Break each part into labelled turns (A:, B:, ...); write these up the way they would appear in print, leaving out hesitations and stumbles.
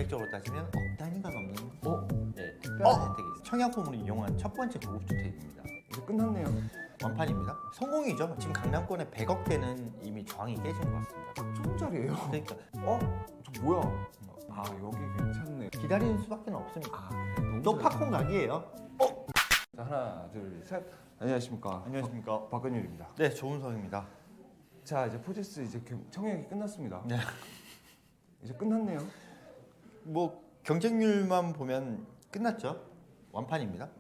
A: 금액적으로 따지면 억 단위가 넘는 네, 특별한 혜택이 있어요. 청약호물을 이용한 첫 번째 고급주택입니다.
B: 이제 끝났네요.
A: 완판입니다. 성공이죠. 지금 강남권에 100억대는 이미 저항이 깨진 것 같습니다.
B: 3천짜리예요.
A: 그러니까
B: 저 뭐야? 아 여기 괜찮네.
A: 기다리는 수밖에 없습니다.
B: 아 너무
A: 또
B: 잘-
A: 팝콘 각이에요.
B: 자, 하나 둘 셋. 안녕하십니까.
A: 안녕하십니까.
B: 박근율입니다.
A: 네, 조은성입니다.
B: 자 이제 포제스 이제 청약이 끝났습니다.
A: 네.
B: 이제 끝났네요.
A: 뭐 경쟁률만 보면 끝났죠. 완판입니다.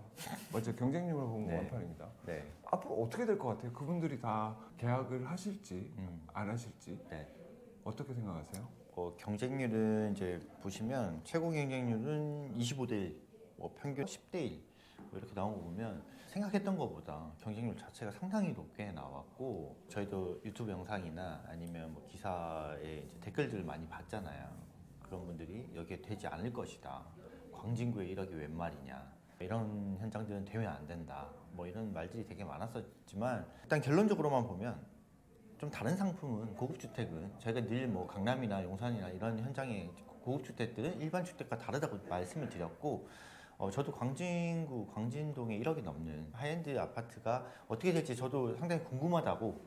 B: 맞죠? 경쟁률을 보면
A: 네.
B: 완판입니다.
A: 네.
B: 앞으로 어떻게 될 것 같아요? 그분들이 다 계약을 하실지 안 하실지
A: 네.
B: 어떻게 생각하세요?
A: 경쟁률은 이제 보시면 최고 경쟁률은 25대 1, 뭐 평균 10대 1 뭐 이렇게 나온 거 보면 생각했던 것보다 경쟁률 자체가 상당히 높게 나왔고 저희도 유튜브 영상이나 아니면 뭐 기사에 이제 댓글들을 많이 봤잖아요. 그런 분들이 여기에 되지 않을 것이다. 광진구에 1억이 웬 말이냐. 이런 현장들은 되면 안 된다. 뭐 이런 말들이 되게 많았었지만 일단 결론적으로만 보면 좀 다른 상품은 고급주택은 저희가 늘 뭐 강남이나 용산이나 이런 현장의 고급주택들은 일반 주택과 다르다고 말씀을 드렸고 저도 광진구 광진동에 1억이 넘는 하이엔드 아파트가 어떻게 될지 저도 상당히 궁금하다고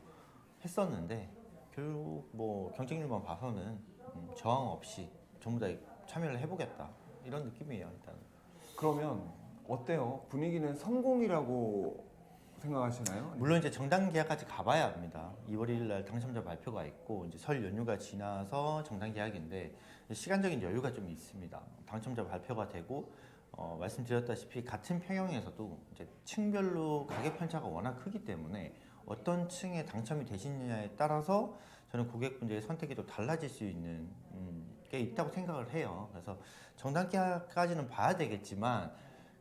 A: 했었는데 결국 뭐 경쟁률만 봐서는 저항 없이 전부 다 참여를 해보겠다 이런 느낌이에요. 일단
B: 그러면 어때요? 분위기는 성공이라고 생각하시나요?
A: 물론 이제 정당 계약까지 가봐야 합니다. 2월 1일 날 당첨자 발표가 있고 이제 설 연휴가 지나서 정당 계약인데 시간적인 여유가 좀 있습니다. 당첨자 발표가 되고 말씀드렸다시피 같은 평형에서도 이제 층별로 가격 편차가 워낙 크기 때문에 어떤 층에 당첨이 되시느냐에 따라서 저는 고객분들의 선택이 또 달라질 수 있는 게 있다고 생각을 해요. 그래서 정당 계약까지는 봐야 되겠지만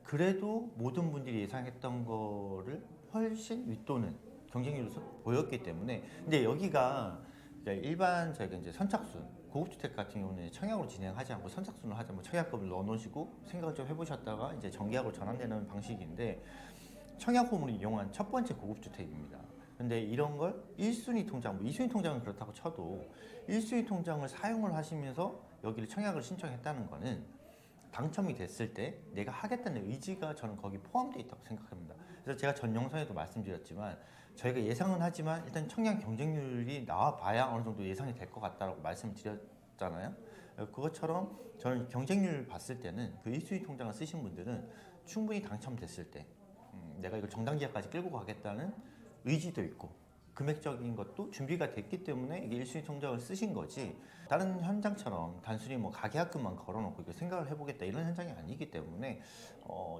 A: 그래도 모든 분들이 예상했던 거를 훨씬 윗도는 경쟁률로 보였기 때문에 근데 여기가 일반 저희가 이제 선착순 고급주택 같은 경우는 청약으로 진행하지 않고 선착순을 하자 뭐 청약금을 넣어놓으시고 생각을 좀 해보셨다가 이제 정계약으로 전환되는 방식인데 청약호물을 이용한 첫 번째 고급주택입니다. 근데 이런 걸 1순위 통장, 뭐 2순위 통장은 그렇다고 쳐도 1순위 통장을 사용을 하시면서 여기를 청약을 신청했다는 거는 당첨이 됐을 때 내가 하겠다는 의지가 저는 거기 포함되어 있다고 생각합니다. 그래서 제가 전 영상에도 말씀드렸지만 저희가 예상은 하지만 일단 청약 경쟁률이 나와 봐야 어느 정도 예상이 될 것 같다라고 말씀을 드렸잖아요. 그것처럼 저는 경쟁률 봤을 때는 그 1순위 통장을 쓰신 분들은 충분히 당첨됐을 때 내가 이걸 정당 계약까지 끌고 가겠다는 의지도 있고 금액적인 것도 준비가 됐기 때문에 이게 1순위 통장을 쓰신 거지 다른 현장처럼 단순히 뭐 가계약금만 걸어놓고 이거 생각을 해보겠다 이런 현장이 아니기 때문에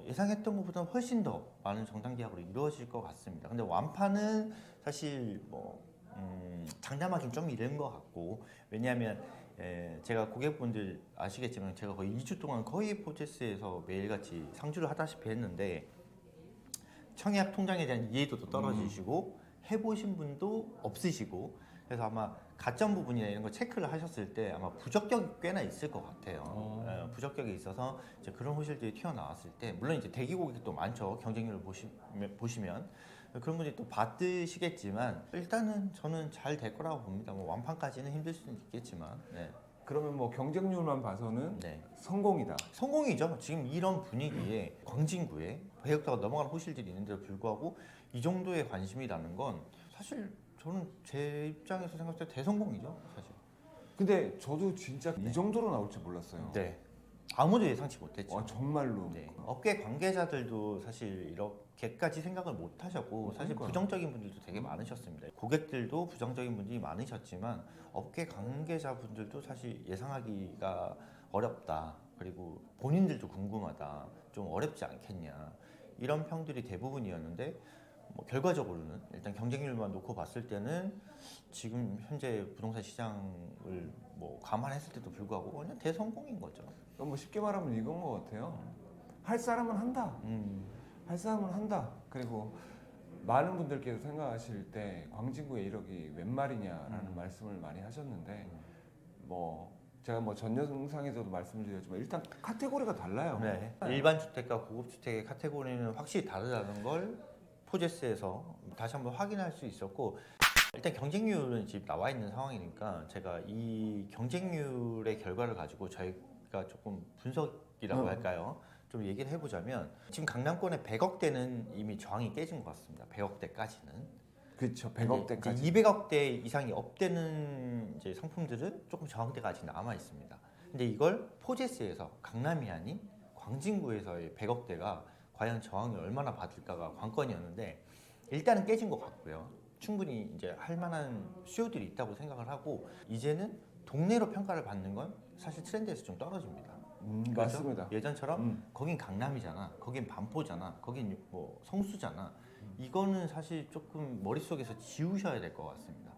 A: 예상했던 것보다 훨씬 더 많은 정당 계약으로 이루어질 것 같습니다. 근데 완판은 사실 뭐 장담하기는 좀 이른 것 같고 왜냐하면 제가 고객분들 아시겠지만 제가 거의 2주 동안 거의 포제스에서 매일같이 상주를 하다시피 했는데 청약 통장에 대한 이해도도 떨어지시고 해보신 분도 없으시고 그래서 아마 가점 부분이나 이런 거 체크를 하셨을 때 아마 부적격이 꽤나 있을 것 같아요. 부적격이 있어서 이제 그런 호실들이 튀어나왔을 때 물론 이제 대기 고객도 많죠. 경쟁률을 보시면 그런 분들이 또 받으시겠지만 일단은 저는 잘 될 거라고 봅니다. 뭐 완판까지는 힘들 수는 있겠지만 네.
B: 그러면 뭐 경쟁률만 봐서는
A: 네.
B: 성공이다.
A: 성공이죠. 지금 이런 분위기에 광진구에 배역도가 넘어가는 호실들이 있는데도 불구하고 이 정도의 관심이라는 건 사실 저는 제 입장에서 생각할 때 대성공이죠. 사실.
B: 근데 저도 진짜 이 정도로 나올 줄 몰랐어요.
A: 네. 아무도 예상치 못했죠.
B: 와 정말로.
A: 네. 업계 관계자들도 사실 이렇게까지 생각을 못 하셨고 사실
B: 그러니까요.
A: 부정적인 분들도 되게 많으셨습니다. 고객들도 부정적인 분들이 많으셨지만 업계 관계자분들도 사실 예상하기가 어렵다. 그리고 본인들도 궁금하다. 좀 어렵지 않겠냐. 이런 평들이 대부분이었는데 뭐 결과적으로는 일단 경쟁률만 놓고 봤을 때는 지금 현재 부동산 시장을 뭐 감안했을 때도 불구하고 그냥 대성공인 거죠.
B: 뭐 쉽게 말하면 이건 것 같아요. 할 사람은 한다. 할 사람은 한다. 그리고 많은 분들께서 생각하실 때 광진구에 1억이 웬 말이냐라는 말씀을 많이 하셨는데 뭐 제가 뭐 전 영상에서도 말씀을 드렸지만 일단 카테고리가 달라요.
A: 네. 일반 주택과 고급 주택의 카테고리는 확실히 다르다는 걸 포제스에서 다시 한번 확인할 수 있었고 일단 경쟁률은 지금 나와 있는 상황이니까 제가 이 경쟁률의 결과를 가지고 저희가 그러니까 조금 분석이라고 할까요? 좀 얘기를 해보자면 지금 강남권의 100억대는 이미 저항이 깨진 것 같습니다. 100억대까지는.
B: 그렇죠. 100억대까지.
A: 200억대 이상이 업되는 이제 상품들은 조금 저항대가 아직 남아 있습니다. 근데 이걸 포제스에서 강남이 아닌 광진구에서의 100억대가 과연 저항을 얼마나 받을까가 관건이었는데 일단은 깨진 것 같고요. 충분히 이제 할 만한 수요들이 있다고 생각을 하고 이제는 동네로 평가를 받는 건 사실 트렌드에서 좀 떨어집니다. 그렇죠?
B: 맞습니다.
A: 예전처럼 거긴 강남이잖아, 거긴 반포잖아, 거긴 뭐 성수잖아. 이거는 사실 조금 머릿속에서 지우셔야 될 것 같습니다.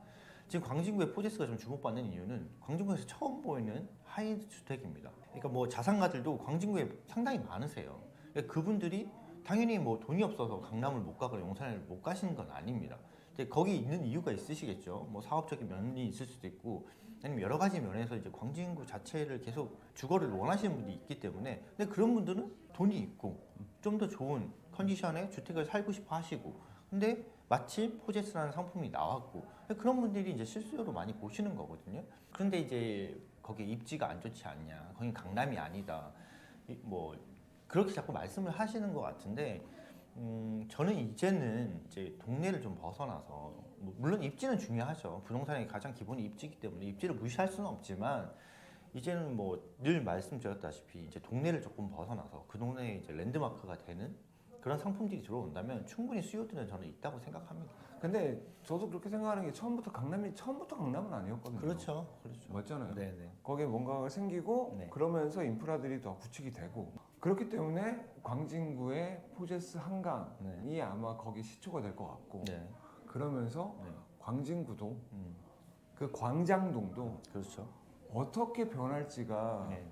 A: 지금 광진구의 포제스가 좀 주목받는 이유는 광진구에서 처음 보이는 하이엔드 주택입니다. 그러니까 뭐 자산가들도 광진구에 상당히 많으세요. 그러니까 그분들이 당연히 뭐 돈이 없어서 강남을 못 가거나 용산을 못 가시는 건 아닙니다. 근데 거기 있는 이유가 있으시겠죠. 뭐 사업적인 면이 있을 수도 있고 아니면 여러 가지 면에서 이제 광진구 자체를 계속 주거를 원하시는 분들이 있기 때문에 근데 그런 분들은 돈이 있고 좀 더 좋은 컨디션의 주택을 살고 싶어 하시고 근데 마침 포제스라는 상품이 나왔고 그런 분들이 이제 실수요로 많이 보시는 거거든요. 그런데 이제 거기 입지가 안 좋지 않냐, 거긴 강남이 아니다, 뭐 그렇게 자꾸 말씀을 하시는 것 같은데 저는 이제는 이제 동네를 좀 벗어나서 물론 입지는 중요하죠. 부동산의 가장 기본이 입지이기 때문에 입지를 무시할 수는 없지만 이제는 뭐 늘 말씀드렸다시피 이제 동네를 조금 벗어나서 그 동네에 이제 랜드마크가 되는 그런 상품들이 들어온다면 충분히 수요들은 저는 있다고 생각합니다.
B: 근데 저도 그렇게 생각하는 게 처음부터 강남은 아니었거든요.
A: 그렇죠.
B: 맞잖아요.
A: 네네.
B: 거기에 뭔가가 생기고
A: 네.
B: 그러면서 인프라들이 더 구축이 되고 그렇기 때문에 광진구의 포제스 한강이 아마 거기 시초가 될 것 같고
A: 네.
B: 그러면서
A: 네.
B: 광진구도 그 광장동도
A: 그렇죠.
B: 어떻게 변할지가
A: 네.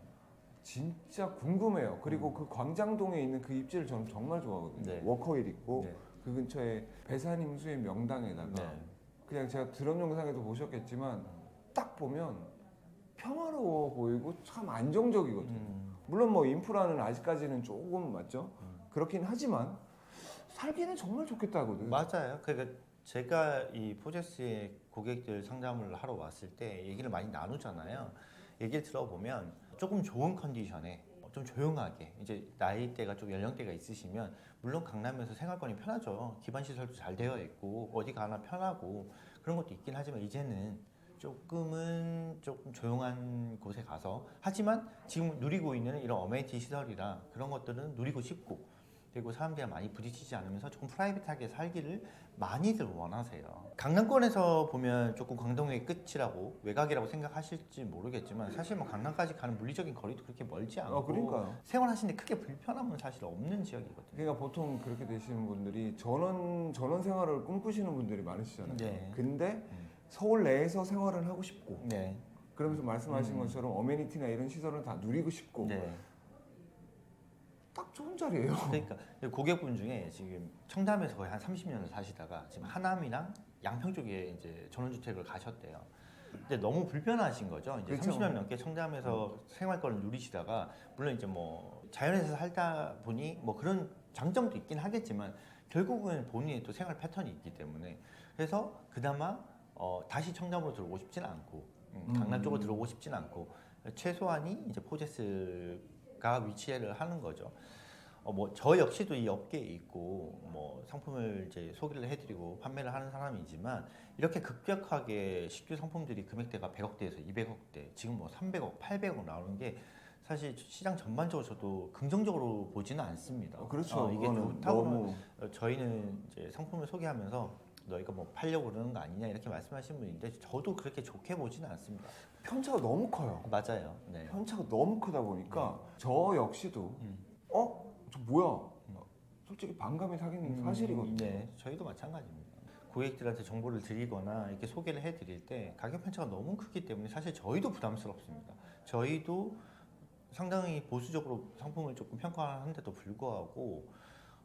B: 진짜 궁금해요. 그리고 그 광장동에 있는 그 입지를 저는 정말 좋아하거든요.
A: 네.
B: 워커힐 있고
A: 네.
B: 그 근처에 배산임수의 명당에다가
A: 네.
B: 그냥 제가 드럼 영상에도 보셨겠지만 딱 보면 평화로워 보이고 참 안정적이거든요. 물론 뭐 인프라는 아직까지는 조금 맞죠? 그렇긴 하지만 살기는 정말 좋겠다거든요.
A: 맞아요. 그러니까 제가 이 포제스의 고객들 상담을 하러 왔을 때 얘기를 많이 나누잖아요. 얘기를 들어보면 조금 좋은 컨디션에 좀 조용하게 이제 나이대가 좀 연령대가 있으시면 물론 강남에서 생활권이 편하죠. 기반 시설도 잘 되어 있고 어디 가나 편하고 그런 것도 있긴 하지만 이제는 조금은 조금 조용한 곳에 가서 하지만 지금 누리고 있는 이런 어메니티 시설이라 그런 것들은 누리고 싶고 그리고 사람들이랑 많이 부딪히지 않으면서 조금 프라이빗하게 살기를 많이들 원하세요. 강남권에서 보면 조금 광동의 끝이라고 외곽이라고 생각하실지 모르겠지만 사실 뭐 강남까지 가는 물리적인 거리도 그렇게 멀지 않고
B: 그러니까요.
A: 생활하시는데 크게 불편함은 사실 없는 지역이거든요.
B: 그러니까 보통 그렇게 되시는 분들이 전원 생활을 꿈꾸시는 분들이 많으시잖아요.
A: 네.
B: 근데 서울 내에서 생활을 하고 싶고
A: 네.
B: 그러면서 말씀하신 것처럼 어메니티나 이런 시설은 다 누리고 싶고
A: 네.
B: 딱 좋은 자리예요.
A: 그러니까 고객분 중에 지금 청담에서 거의 한 30년을 사시다가 지금 하남이랑 양평 쪽에 이제 전원주택을 가셨대요. 근데 너무 불편하신 거죠. 이제
B: 그렇죠.
A: 30년 넘게 청담에서 생활권을 누리시다가 물론 이제 뭐 자연에서 살다 보니 뭐 그런 장점도 있긴 하겠지만 결국은 본인의 또 생활 패턴이 있기 때문에 그래서 그나마 다시 청담으로 들어오고 싶진 않고 강남 쪽으로 들어오고 싶진 않고 최소한이 이제 포제스가 위치를 하는 거죠. 뭐 저 역시도 이 업계에 있고 뭐 상품을 이제 소개를 해드리고 판매를 하는 사람이지만 이렇게 급격하게 식주 상품들이 금액대가 100억대에서 200억대 지금 뭐 300억, 800억 나오는 게 사실 시장 전반적으로 저도 긍정적으로 보지는 않습니다.
B: 그렇죠.
A: 이게
B: 그거는
A: 좋다고
B: 너무
A: 저희는 이제 상품을 소개하면서 너희가 뭐 팔려고 그러는 거 아니냐 이렇게 말씀하시는 분인데 저도 그렇게 좋게 보지는 않습니다.
B: 편차가 너무 커요.
A: 맞아요. 네.
B: 편차가 너무 크다 보니까 저 역시도 저 뭐야? 솔직히 반감이 사기는 사실이거든요.
A: 네, 저희도 마찬가지입니다. 고객들한테 정보를 드리거나 이렇게 소개를 해드릴 때 가격 편차가 너무 크기 때문에 사실 저희도 부담스럽습니다. 저희도 상당히 보수적으로 상품을 조금 평가하는데도 불구하고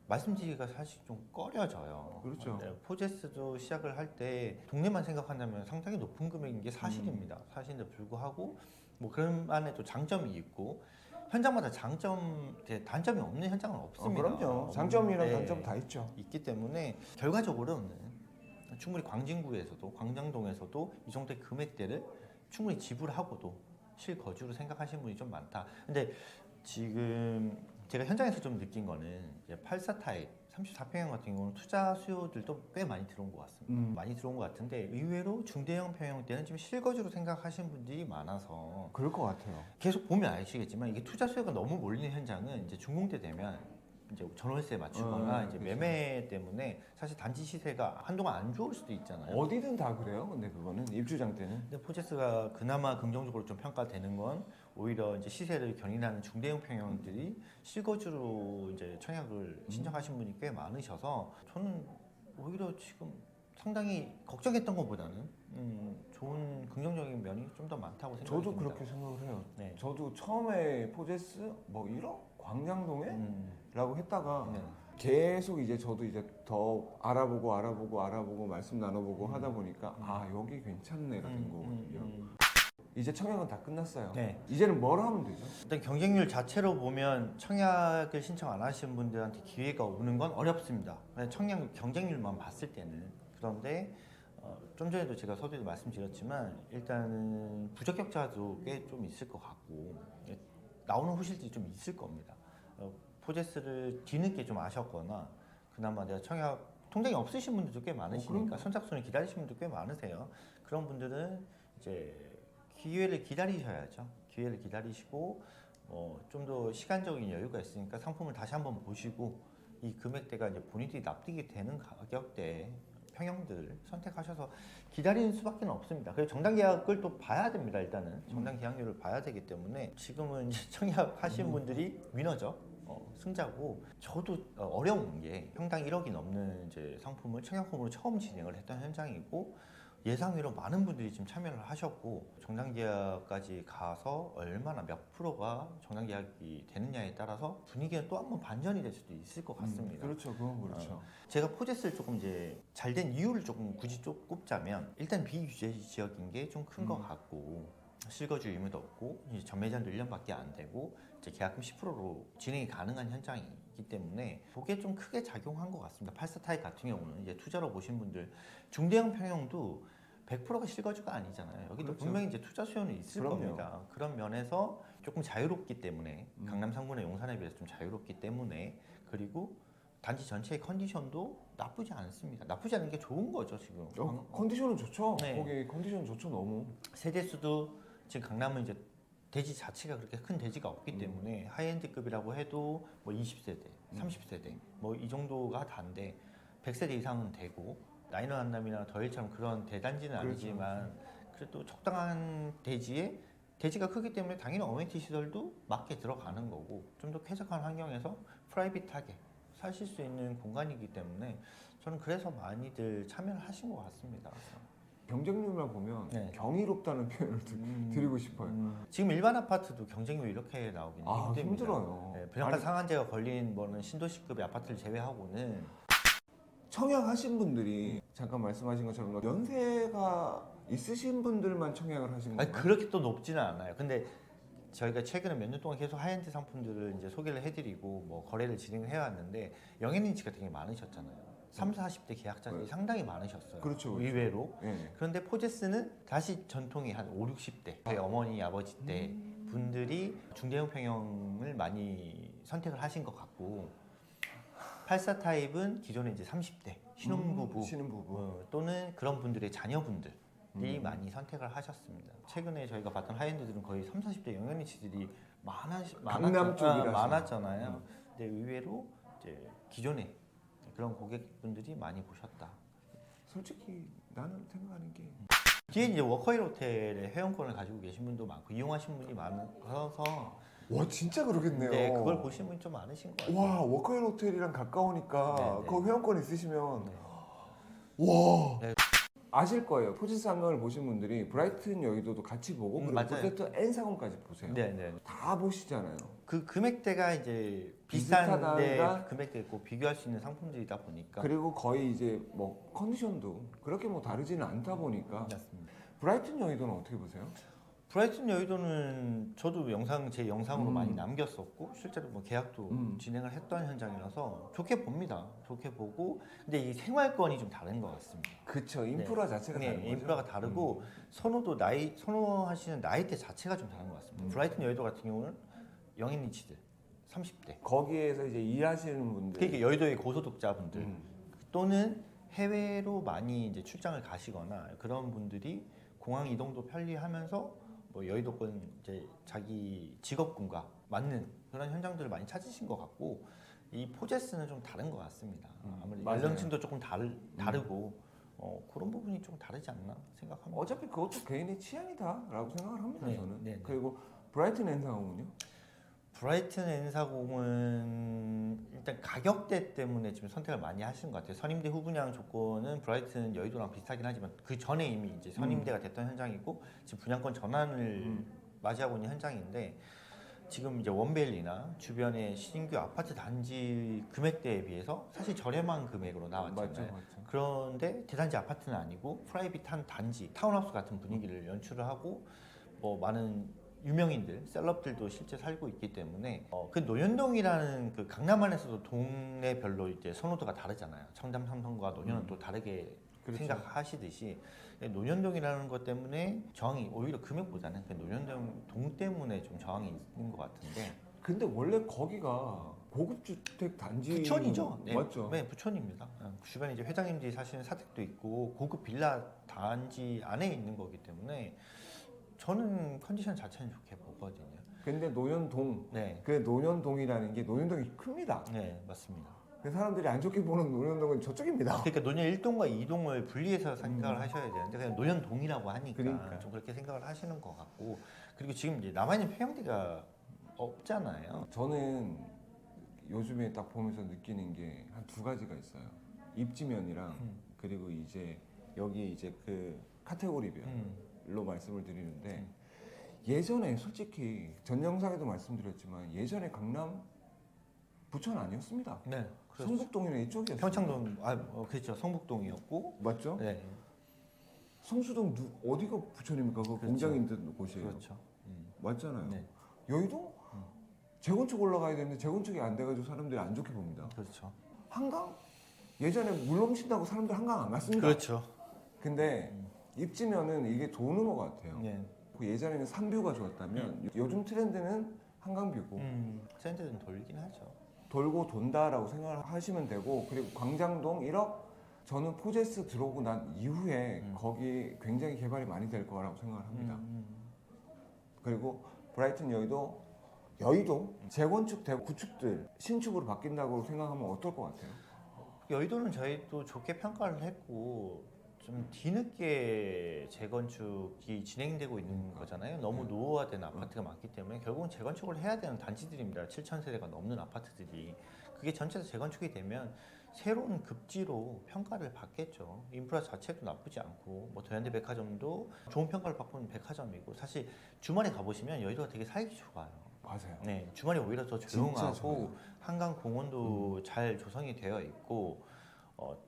A: 말씀드리기가 사실 좀 꺼려져요.
B: 그렇죠.
A: 네, 포제스도 시작을 할 때 동네만 생각한다면 상당히 높은 금액인 게 사실입니다. 사실인데 불구하고 뭐 그런 안에 또 장점이 있고 현장마다 단점이 없는 현장은 없습니다.
B: 그럼요. 장점이랑
A: 네,
B: 단점 다 있죠.
A: 있기 때문에 결과적으로는 충분히 광진구에서도 광장동에서도 이 정도의 금액대를 충분히 지불하고도 실거주로 생각하시는 분이 좀 많다. 근데 지금 제가 현장에서 좀 느낀 거는 이제 84 타입 34평형 같은 경우는 투자 수요들도 꽤 많이 들어온 것 같습니다. 많이 들어온 것 같은데 의외로 중대형 평형 때는 좀 실거주로 생각하시는 분들이 많아서
B: 그럴 것 같아요.
A: 계속 보면 아시겠지만 이게 투자 수요가 너무 몰리는 현장은 이제 준공때 되면 이제 전월세 맞추거나 이제
B: 그렇죠.
A: 매매 때문에 사실 단지 시세가 한동안 안 좋을 수도 있잖아요.
B: 어디든 다 그래요. 근데 그거는 입주장 때는.
A: 근데 포제스가 그나마 긍정적으로 좀 평가되는 건 오히려 이제 시세를 견인하는 중대형 평형들이 실거주로 이제 청약을 신청하신 분이 꽤 많으셔서 저는 오히려 지금 상당히 걱정했던 것보다는 좋은 긍정적인 면이 좀 더 많다고 생각합니다.
B: 저도 그렇게 생각을 해요.
A: 네.
B: 저도 처음에 포제스 뭐 1억 광장동에 라고 했다가
A: 네.
B: 계속 이제 저도 이제 더 알아보고 말씀 나눠보고 하다 보니까 아 여기 괜찮네가 된 거거든요. 이제 청약은 다 끝났어요.
A: 네.
B: 이제는 뭘 하면 되죠?
A: 일단 경쟁률 자체로 보면 청약을 신청 안 하시는 분들한테 기회가 오는 건 어렵습니다. 청약 경쟁률만 봤을 때는. 그런데 좀 전에도 제가 서두에 말씀드렸지만 일단은 부적격자도 꽤 좀 있을 것 같고 나오는 호실들이 좀 있을 겁니다. 포제스를 뒤늦게 좀 아셨거나 그나마 내가 청약 통장이 없으신 분들도 꽤 많으시니까 선착순을 기다리시는 분도 꽤 많으세요. 그런 분들은 이제 기회를 기다리셔야죠. 기회를 기다리시고 좀 더 시간적인 여유가 있으니까 상품을 다시 한번 보시고 이 금액대가 이제 본인들이 납득이 되는 가격대 평형들 선택하셔서 기다리는 수밖에 없습니다. 그래서 정당 계약을 또 봐야 됩니다. 일단은 정당 계약률을 봐야 되기 때문에 지금은 이제 청약하신 분들이 위너죠. 승자고 저도 어려운 게 평당 1억이 넘는 이제 상품을 청약홈으로 처음 진행을 했던 현장이고 예상외로 많은 분들이 지금 참여를 하셨고 정당 계약까지 가서 얼마나 몇 프로가 정당 계약이 되느냐에 따라서 분위기가 또 한번 반전이 될 수도 있을 것 같습니다.
B: 그렇죠, 그건 그렇죠.
A: 제가 포제스를 조금 이제 잘 된 이유를 조금 굳이 좀 꼽자면 일단 비규제 지역인 게 좀 큰 것 같고 실거주 의무도 없고 이제 전매제한도 1년밖에 안 되고 이제 계약금 10%로 진행이 가능한 현장이기 때문에 그게 좀 크게 작용한 것 같습니다. 84 타입 같은 경우는 이제 투자로 보신 분들 중대형 평형도 100%가 실거주가 아니잖아요. 여기도
B: 그렇죠.
A: 분명히 이제 투자 수요는 있을
B: 그럼요.
A: 겁니다. 그런 면에서 조금 자유롭기 때문에 강남 상권의 용산에 비해서 좀 자유롭기 때문에 그리고 단지 전체의 컨디션도 나쁘지 않습니다. 나쁘지 않은 게 좋은 거죠 지금.
B: 컨디션은 좋죠.
A: 네.
B: 거기 컨디션 좋죠 너무.
A: 세대수도 지금 강남은 이제 대지 자체가 그렇게 큰 대지가 없기 때문에 하이엔드급이라고 해도 뭐 20세대, 30세대 뭐 이 정도가 단데 100세대 이상은 되고 라이너 한남이나 더힐처럼 그런 대단지는
B: 그렇죠.
A: 아니지만 그래도 적당한 대지에 대지가 크기 때문에 당연히 어메니티 시설도 맞게 들어가는 거고 좀 더 쾌적한 환경에서 프라이빗하게 사실 수 있는 공간이기 때문에 저는 그래서 많이들 참여를 하신 것 같습니다.
B: 경쟁률만 보면
A: 네.
B: 경이롭다는 표현을 드리고 싶어요.
A: 지금 일반 아파트도 경쟁률 이렇게 나오기는 힘듭니다.
B: 힘들어요.
A: 네, 분양가 상한제가 걸린 뭐는 신도시급의 아파트를 제외하고는
B: 청약하신 분들이 잠깐 말씀하신 것처럼 연세가 있으신 분들만 청약을 하신
A: 아니,
B: 건가요?
A: 그렇게 또 높지는 않아요. 근데 저희가 최근에 몇 년 동안 계속 하이엔드 상품들을 이제 소개를 해드리고 뭐 거래를 진행을 해왔는데 영앤리치가 되게 많으셨잖아요. 30, 40대 계약자들이
B: 네.
A: 상당히 많으셨어요.
B: 그렇죠.
A: 의외로.
B: 네.
A: 그런데 포제스는 다시 전통이 한 5, 60대 저희 어머니, 아버지 때 분들이 중대형 평형을 많이 선택을 하신 것 같고 84 타입은 기존에 이제 30대 신혼부부 또는 그런 분들의 자녀분들이 많이 선택을 하셨습니다. 최근에 저희가 봤던 하이엔드들은 거의 30, 40대 영연리치들이
B: 강남 쪽이라서.
A: 많았잖아요. 근데 의외로 이제 기존에 그런 고객분들이 많이 보셨다.
B: 솔직히 나는 생각하는 게
A: 뒤에 이제 워커힐 호텔의 회원권을 가지고 계신 분도 많고 이용하신 분이 많아서
B: 와 진짜 그러겠네요.
A: 네, 그걸 보신 분이 좀 많으신 것 같아요.
B: 와 워커힐 호텔이랑 가까우니까
A: 네, 네.
B: 그 회원권 있으시면
A: 네.
B: 와
A: 네.
B: 아실 거예요. 포지스 한강을 보신 분들이 브라이튼 여의도도 같이 보고 그리고
A: 맞아요.
B: 포테토 N사건까지 보세요.
A: 네.
B: 다 보시잖아요.
A: 그 금액대가 이제
B: 비슷하다가
A: 비슷한데 금액대 있고 비교할 수 있는 상품들이다 보니까
B: 그리고 거의 이제 뭐 컨디션도 그렇게 뭐 다르지는 않다 보니까
A: 맞습니다.
B: 브라이튼 여의도는 어떻게 보세요?
A: 브라이튼 여의도는 저도 제 영상으로 많이 남겼었고 실제로 뭐 계약도 진행을 했던 현장이라서 좋게 봅니다. 좋게 보고 근데 이 생활권이 좀 다른 것 같습니다.
B: 그쵸. 인프라 자체가 다른 거죠.
A: 인프라가 다르고 선호하시는 나이대 자체가 좀 다른 것 같습니다. 브라이튼 여의도 같은 경우는 영인 리치들 30대
B: 거기에서 이제 일하시는 분들.
A: 그러니까 여의도의 고소득자분들 또는 해외로 많이 이제 출장을 가시거나 그런 분들이 공항 이동도 편리하면서 뭐 여의도권 이제 자기 직업군과 맞는 그런 현장들을 많이 찾으신 것 같고 이 포제스는 좀 다른 것 같습니다. 아무래도
B: 맞아요.
A: 연령층도 조금 다르고 그런 부분이 좀 다르지 않나 생각합니다.
B: 어차피 그것도 개인의 취향이다라고 생각을 합니다.
A: 네,
B: 저는.
A: 네, 네.
B: 그리고 브라이튼 엔상공은요?
A: 브라이튼 N사공은 일단 가격대 때문에 지금 선택을 많이 하시는 것 같아요. 선임대 후분양 조건은 브라이튼 여의도랑 비슷하긴 하지만 그 전에 이미 이제 선임대가 됐던 현장이고 지금 분양권 전환을 맞이하고 있는 현장인데 지금 이제 원벨리나 주변의 신규 아파트 단지 금액대에 비해서 사실 저렴한 금액으로 나왔잖아요.
B: 맞죠.
A: 그런데 대단지 아파트는 아니고 프라이빗한 단지, 타운하우스 같은 분위기를 연출을 하고 뭐 많은 유명인들, 셀럽들도 실제 살고 있기 때문에 그 노현동이라는 그 강남 안에서도 동네별로 이제 선호도가 다르잖아요. 청담, 삼성과 노년은 또 다르게
B: 그렇죠.
A: 생각하시듯이 노년동이라는 것 때문에 저항이 오히려 금액보다는 그 노년동 때문에 좀 저항이 있는 것 같은데
B: 근데 원래 거기가 고급 주택 단지
A: 부촌이죠. 네,
B: 맞죠?
A: 네, 부촌입니다. 주변에 이제 회장님들이 사시는 사택도 있고 고급 빌라 단지 안에 있는 거기 때문에 저는 컨디션 자체는 좋게 보거든요.
B: 근데 노년동
A: 네,
B: 그 노년동이라는 게 노년동이 큽니다.
A: 네, 맞습니다.
B: 그 사람들이 안 좋게 보는 노년동은 저쪽입니다.
A: 그러니까 노년 1동과 2동을 분리해서 생각을 하셔야 되는데 그냥 노년동이라고 하니까
B: 그러니까.
A: 좀 그렇게 생각을 하시는 것 같고 그리고 지금 이제 남아있는 평형대가 없잖아요.
B: 저는 요즘에 딱 보면서 느끼는 게 한 두 가지가 있어요. 입지면이랑 그리고 이제 여기 이제 그 카테고리별로 말씀을 드리는데 예전에 솔직히 전 영상에도 말씀드렸지만 예전에 강남 부천 아니었습니다.
A: 네, 그렇죠.
B: 성북동이나 이쪽이었어요.
A: 평창동, 그렇죠. 성북동이었고,
B: 맞죠?
A: 네,
B: 성수동 어디가 부천입니까? 그
A: 그렇죠.
B: 공장 있는 곳이에요.
A: 그렇죠.
B: 맞잖아요.
A: 네,
B: 여의도 재건축 올라가야 되는데 재건축이 안 돼가지고 사람들이 안 좋게 봅니다.
A: 그렇죠.
B: 한강 예전에 물넘친다고 사람들 한강 안 갔습니다.
A: 그렇죠.
B: 근데 입지면은 이게 도는 것 같아요.
A: 네,
B: 그 예전에는 산뷰가 좋았다면 요즘 트렌드는 한강뷰고
A: 트렌드는 돌긴 하죠.
B: 돌고 돈다라고 생각을 하시면 되고 그리고 광장동 1억 저는 포제스 들어오고 난 이후에 거기 굉장히 개발이 많이 될 거라고 생각을 합니다. 그리고 브라이튼 여의도 재건축되고 구축들 신축으로 바뀐다고 생각하면 어떨 것 같아요?
A: 여의도는 저희도 좋게 평가를 했고 좀 뒤늦게 재건축이 진행되고 있는 거잖아요. 너무 노후화된 아파트가 많기 때문에 결국은 재건축을 해야 되는 단지들입니다. 7,000세대가 넘는 아파트들이 그게 전체 재건축이 되면 새로운 급지로 평가를 받겠죠. 인프라 자체도 나쁘지 않고 뭐 더현대 백화점도 좋은 평가를 받고 있는 백화점이고 사실 주말에 가보시면 여의도가 되게 살기 좋아요.
B: 맞아요.
A: 네, 주말에 오히려 더
B: 진짜
A: 조용하고
B: 좋아요.
A: 한강 공원도 잘 조성이 되어 있고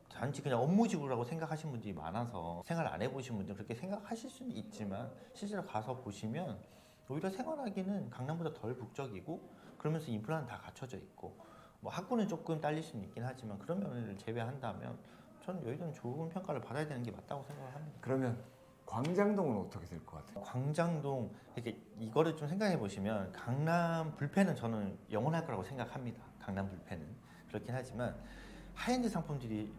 A: 단지 그냥 업무지구라고 생각하시는 분들이 많아서 생활 안 해보신 분들은 그렇게 생각하실 수는 있지만 실제로 가서 보시면 오히려 생활하기는 강남보다 덜 북적이고 그러면서 인프라는 다 갖춰져 있고 뭐 학구는 조금 딸릴 수는 있긴 하지만 그런 면을 제외한다면 저는 여의도는 좋은 평가를 받아야 되는 게 맞다고 생각을 합니다.
B: 그러면 광장동은 어떻게 될 것 같아요?
A: 광장동 이렇게 이거를 좀 생각해 보시면 강남 불패는 저는 영원할 거라고 생각합니다. 강남 불패는 그렇긴 하지만 하이엔드 상품들이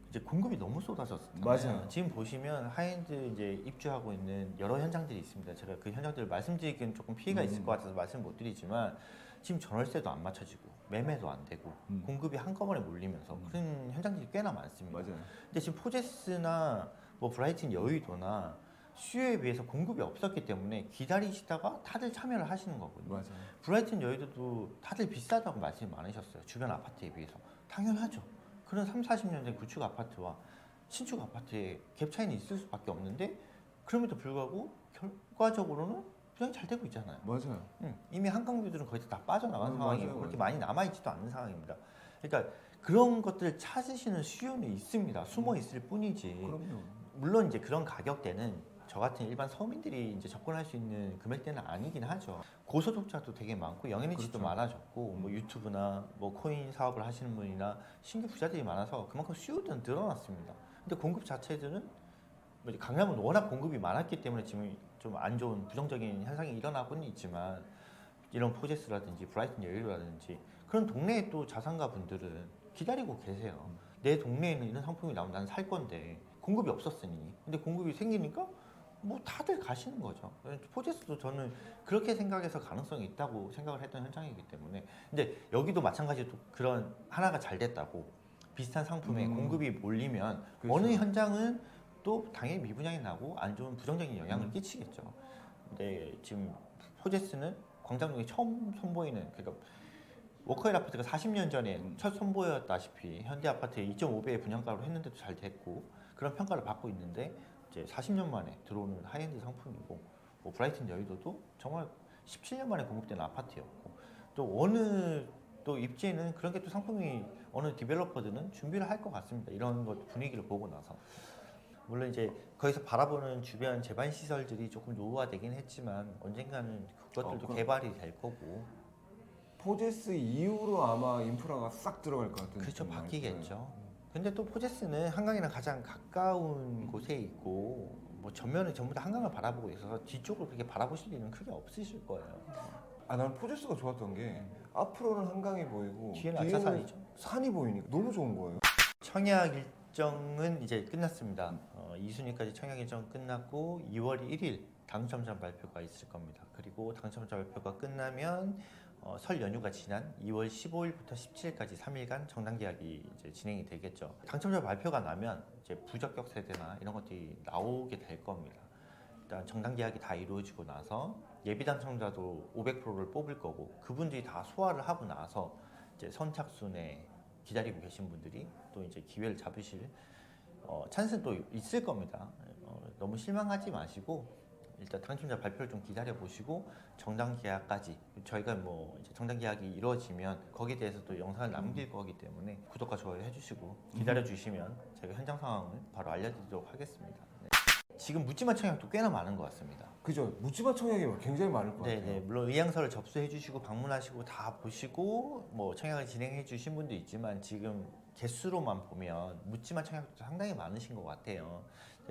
A: 이제 공급이 너무 쏟아졌잖아요.
B: 맞아요.
A: 지금 보시면 하이엔드 이제 입주하고 있는 여러 현장들이 있습니다. 제가 그 현장들을 말씀드리기는 조금 피해가 있을 것 같아서 말씀 못 드리지만 지금 전월세도 안 맞춰지고 매매도 안 되고 공급이 한꺼번에 몰리면서 그런 현장들이 꽤나 많습니다.
B: 맞아요.
A: 근데 지금 포제스나 뭐 브라이튼 여의도나 수요에 비해서 공급이 없었기 때문에 기다리시다가 다들 참여를 하시는 거거든요.
B: 맞아요.
A: 브라이튼 여의도도 다들 비싸다고 말씀이 많으셨어요. 주변 아파트에 비해서. 당연하죠. 그런 3, 40년 된 구축 아파트와 신축 아파트의 갭 차이는 있을 수밖에 없는데 그럼에도 불구하고 결과적으로는 분양이 잘 되고 있잖아요.
B: 맞아요.
A: 이미 한강뷰들은 거의 다 빠져나간 상황이고
B: 맞아요,
A: 그렇게
B: 맞아요.
A: 많이 남아있지도 않는 상황입니다. 그러니까 그런 것들을 찾으시는 수요는 있습니다. 숨어 있을 뿐이지.
B: 그럼요.
A: 물론 이제 그런 가격대는 저 같은 일반 서민들이 이제 접근할 수 있는 금액대는 아니긴 하죠. 고소득자도 되게 많고 영연이치도
B: 그렇죠.
A: 많아졌고 뭐 유튜브나 뭐 코인 사업을 하시는 분이나 신규 부자들이 많아서 그만큼 수요는 늘어났습니다. 근데 공급 자체들은 뭐 이제 강남은 워낙 공급이 많았기 때문에 지금 좀 안 좋은 부정적인 현상이 일어나고는 있지만 이런 포제스라든지 브라이튼 여의도라든지 그런 동네에 또 자산가 분들은 기다리고 계세요. 내 동네에는 이런 상품이 나오면 난 살 건데 공급이 없었으니 근데 공급이 생기니까 뭐 다들 가시는 거죠. 포제스도 저는 그렇게 생각해서 가능성이 있다고 생각을 했던 현장이기 때문에 근데 여기도 마찬가지로 그런 하나가 잘 됐다고 비슷한 상품에 공급이 몰리면
B: 그렇죠.
A: 어느 현장은 또 당연히 미분양이 나고 안 좋은 부정적인 영향을 끼치겠죠. 근데 지금 포제스는 광장동에 처음 선보이는 그러니까 워커힐 아파트가 40년 전에 첫 선보였다시피 현대 아파트의 2.5배의 분양가로 했는데도 잘 됐고 그런 평가를 받고 있는데 이제 40년 만에 들어오는 하이엔드 상품이고 뭐 브라이튼 여의도도 정말 17년 만에 공급된 아파트였고 또 어느 또 입지에는 그런 게 또 상품이 어느 디벨로퍼들은 준비를 할 것 같습니다. 이런 것 분위기를 보고 나서 물론 이제 거기서 바라보는 주변 제반 시설들이 조금 노후화되긴 했지만 언젠가는 그것들도 개발이 될 거고
B: 포제스 이후로 아마 인프라가 싹 들어갈 것 같은
A: 그렇죠.
B: 느낌이 많이
A: 바뀌겠죠.
B: 들어요.
A: 근데 또 포제스는 한강이랑 가장 가까운 곳에 있고 뭐 전면은 전부 다 한강을 바라보고 있어서 뒤쪽을 그렇게 바라보실 일은 크게 없으실 거예요.
B: 아, 나는 포제스가 좋았던 게 앞으로는 한강이 보이고
A: 뒤에는 아차산이죠.
B: 산이 보이니까 너무 좋은 거예요.
A: 청약 일정은 이제 끝났습니다. 2순위까지 청약 일정 끝났고 2월 1일 당첨자 발표가 있을 겁니다. 그리고 당첨자 발표가 끝나면 설 연휴가 지난 2월 15일부터 17일까지 3일간 정당 계약이 이제 진행이 되겠죠. 당첨자 발표가 나면 이제 부적격 세대나 이런 것들이 나오게 될 겁니다. 일단 정당 계약이 다 이루어지고 나서 예비 당첨자도 500%를 뽑을 거고 그분들이 다 소화를 하고 나서 이제 선착순에 기다리고 계신 분들이 또 이제 기회를 잡으실 찬스는 또 있을 겁니다. 너무 실망하지 마시고 일단 당첨자 발표를 좀 기다려 보시고 정당 계약까지 저희가 뭐 이제 정당 계약이 이루어지면 거기에 대해서 또 영상을 남길 거기 때문에 구독과 좋아요 해주시고 기다려 주시면 저희가 현장 상황을 바로 알려드리도록 하겠습니다. 네. 지금 묻지마 청약도 꽤나 많은 것 같습니다.
B: 그죠? 묻지마 청약이 굉장히 많을 것 같아요.
A: 네, 물론 의향서를 접수해 주시고 방문하시고 다 보시고 뭐 청약을 진행해 주신 분도 있지만 지금 개수로만 보면 묻지마 청약도 상당히 많으신 것 같아요.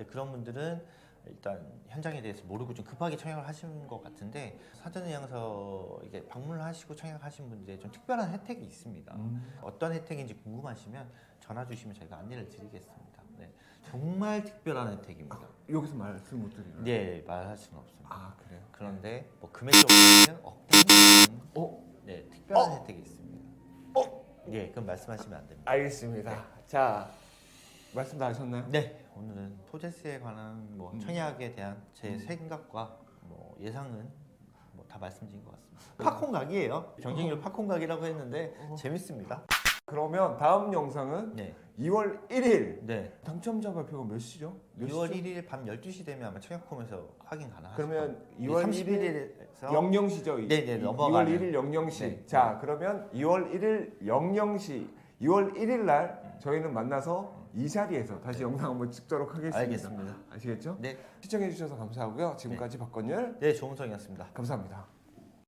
A: 그런 분들은 일단 현장에 대해서 모르고 좀 급하게 청약을 하신 것 같은데 사전 의향서 이게 방문을 하시고 청약하신 분들의 좀 특별한 혜택이 있습니다. 어떤 혜택인지 궁금하시면 전화 주시면 저희가 안내를 드리겠습니다. 네, 정말 특별한 혜택입니다.
B: 여기서 말씀 못 드리나요?
A: 네, 말할 수는 없습니다.
B: 아, 그래요?
A: 그런데 뭐 금액적으로는 억대는 네, 특별한 혜택이 있습니다. 네, 그럼 말씀하시면 안 됩니다.
B: 알겠습니다. 자, 말씀 다 하셨나요?
A: 네, 오늘은 포제스에 관한 뭐 청약에 대한 제 생각과 뭐 예상은 뭐 다 말씀드린 것 같습니다. 팝콘 각이에요. 경쟁률 팝콘 각이라고 했는데 재밌습니다.
B: 그러면 다음 영상은
A: 네,
B: 2월 1일
A: 네.
B: 당첨자 발표가 몇 시죠? 몇
A: 2월
B: 시죠?
A: 1일 밤 12시 되면 아마 청약홈에서 확인 가능하실
B: 그러면
A: 거예요.
B: 2월
A: 31일에서
B: 00시죠?
A: 네네,
B: 2월
A: 넘어가는.
B: 1일 00시.
A: 네.
B: 자, 그러면 2월 1일 00시, 2월 1일 날 저희는 만나서 이 자리에서 다시 영상 한번 찍도록 하겠습니다.
A: 알겠습니다.
B: 아시겠죠?
A: 네,
B: 시청해 주셔서 감사하고요. 지금까지 박건열
A: 네, 조은성이었습니다.
B: 감사합니다.